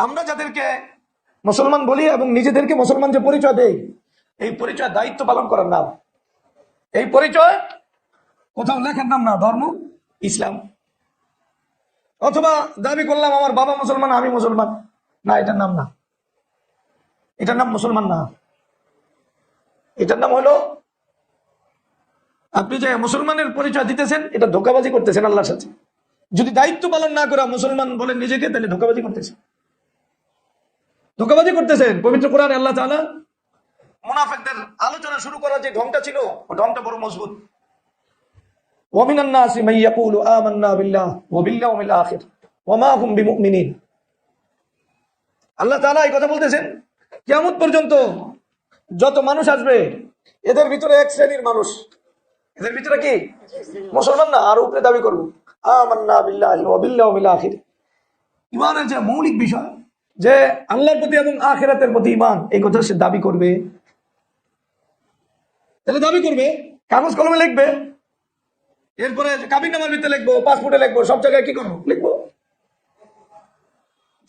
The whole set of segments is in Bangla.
আমরা যাদেরকে মুসলমান বলি এবং নিজেদেরকে মুসলমান যে পরিচয় দেই, এই পরিচয় দায়িত্ব পালন করার নাম। এই পরিচয় কোথাও লেখার নাম না ধর্ম ইসলাম। অথবা দাবি করলাম আমার বাবা মুসলমান, আমি মুসলমান, না, এটার নাম না। এটার নাম মুসলমান না। এটার নাম হলো আপনি যে মুসলমানের পরিচয় দিতেছেন, এটা ধোঁকাবাজি করতেছেন আল্লাহর সাথে। যদি দায়িত্ব পালন না করা মুসলমান বলেন নিজেকে, তাহলে ধোঁকাবাজি করতেছেন। ধোঁকাবাজি করতেছেন। পবিত্র কোরআনে আল্লাহ তাআলা মুনাফিকদের আলোচনা শুরু করার যে ঢংটা ছিল, ওই ঢংটা বড় মজবুত। ওয়ামিনান নাসি মান ইয়াকুলু আমান্না বিল্লাহি ওয়া বিল ইয়াউমিল আখির ওয়া মা হুম বিমুমিনিন। আল্লাহ তাআলা এই কথা বলতেছেন, কিয়ামত পর্যন্ত যত মানুষ আসবে, এদের ভিতরে এক শ্রেণীর মানুষ, এদের ভিতরে কি মুসলমান না, আর উপরে দাবি করবো আমান্না বিল্লাহি ওয়া বিল ইয়াউমিল আখির। ঈমানের যে মৌলিক বিষয়, যে আল্লাহর প্রতি এবং আখিরাতের প্রতি ঈমান, এই কথা সে দাবি করবে। তাহলে দাবি করবে, কাগজ কলমে লিখবে, এরপরে কাবিননামার ভিতরে লিখবো, পাসপোর্টে লিখবো, সব জায়গায় কি করবো, লিখবো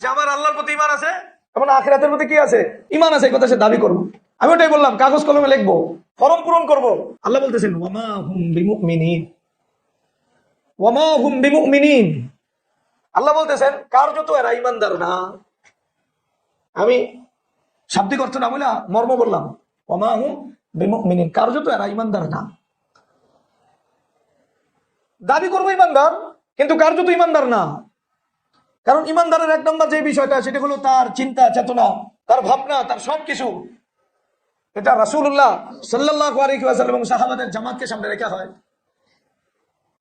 যে আমার আল্লাহর প্রতি ঈমান আছে এবং আখিরাতের প্রতি কি আছে, ঈমান আছে, এই কথা সে দাবি করবো। আমি ওটাই বললাম, কাগজ কলমে লিখবো, ফরম পূরণ করবো। আল্লাহ বলতেছেন ওয়ামা হুম বিমুমিনিন, ওয়ামা হুম বিমুমিনিন। আল্লাহ বলতেছেন কার্যত এরা ঈমানদার না। আমি শাব্দিক অর্থ না বলে মর্ম বললাম, ওয়ামা হুম বিমুমিনিন, কার্যত এরা ঈমানদার না। দাবি করবো ঈমানদার, কিন্তু কার্যত ঈমানদার না। কারণ ঈমানদারের এক নম্বর যে বিষয়টা, সেটা হলো তার চিন্তা চেতনা, তার ভাবনা, তার সবকিছু, এটা রাসূলুল্লাহ সাল্লাল্লাহু আলাইহি ওয়াসাল্লাম এবং সাহাবাদের জামাতকে সামনে রেখা হয়।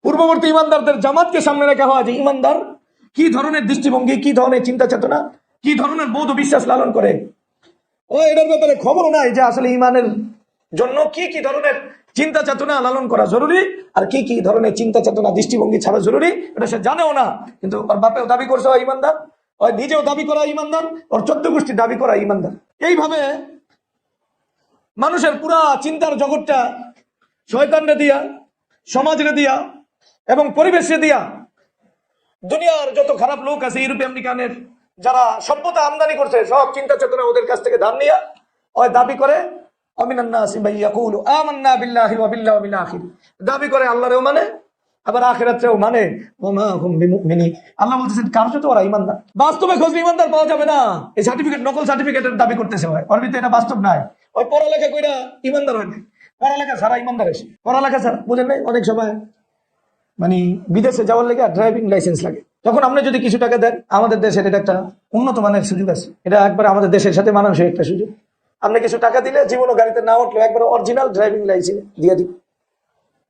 পূর্ববর্তী ঈমানদারদের জামাতকে সামনে রেখা হয় যে ঈমানদার কি ধরনের দৃষ্টিভঙ্গি, কি ধরনের চিন্তা চেতনা, কি ধরনের বৌদ্ধ বিশ্বাস লালন করে। ও এটার ব্যাপারে খবরও নাই যে আসলে ঈমানের জন্য কি কি ধরনের চিন্তা চেতনা লালন করা জরুরি, আর কি কি ধরনের চিন্তা চেতনা দৃষ্টিভঙ্গি ছাড়া জরুরি, এটা সে জানেও না। কিন্তু ওর বাপেও দাবি করছে ও ঈমানদার, ওর নিজেও দাবি করা ঈমানদার, ওর 14 গোষ্ঠী দাবি করা ঈমানদার। এইভাবে মানুষের পুরা চিন্তার জগৎটা শয়তানরে দিয়া, সমাজরে দিয়া এবং পরিবেশে দিয়া, দুনিয়ার যত খারাপ লোক আছে, ইউরোপ আমেরিকানের যারা সভ্যতা আমদানি করছে, সব চিন্তা চেতনা ওদের কাছ থেকে ধার নিয়ে ওই দাবি করে আমিনান নাসি মান ইয়াকুলু আমান্না বিল্লাহি ওয়া বিল ইয়াউমিল আখির, দাবি করে আল্লাহরেও মানে আবার আখিরাতেও মানে, ওয়া মা হুম বিমুমিনিন। আল্লাহ বলতেছেন কার্যত ওরা ঈমানদার। বাস্তবে খোঁজ ঈমানদার পাওয়া যাবে না। এই সার্টিফিকেট, নকল সার্টিফিকেটের দাবি করতেছে হয়, ওর ভিতরে এটা বাস্তব নাই। ওই পড়ালেখা কইরা ঈমানদার হয় না, পড়ালেখা ছাড়া ঈমানদার আছে। পড়ালেখা ছাড়া বুঝেন নাই, অনেক সময় মানে বিদেশে যাওয়ার লেগে ড্রাইভিং লাইসেন্স লাগে। তখন আপনি যদি কিছু টাকা দেন, আমাদের দেশের এটা একটা উন্নত মানের সুযোগ আছে, এটা একবার আমাদের দেশের সাথে মানানসই একটা সুযোগ। আপনি কিছু টাকা দিলে জীবনও গাড়িতে না উঠলে একবার অরিজিনাল ড্রাইভিং লাইসেন্স দিয়ে দিব,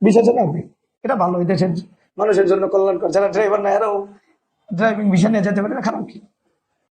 বিশেষ না আপনি। এটা ভালো, এই দেশের মানুষের জন্য কল্যাণকর। যারা ড্রাইভার না, এরাও ড্রাইভিং ভিসা নিয়ে যেতে পারে না, খারাপ কি?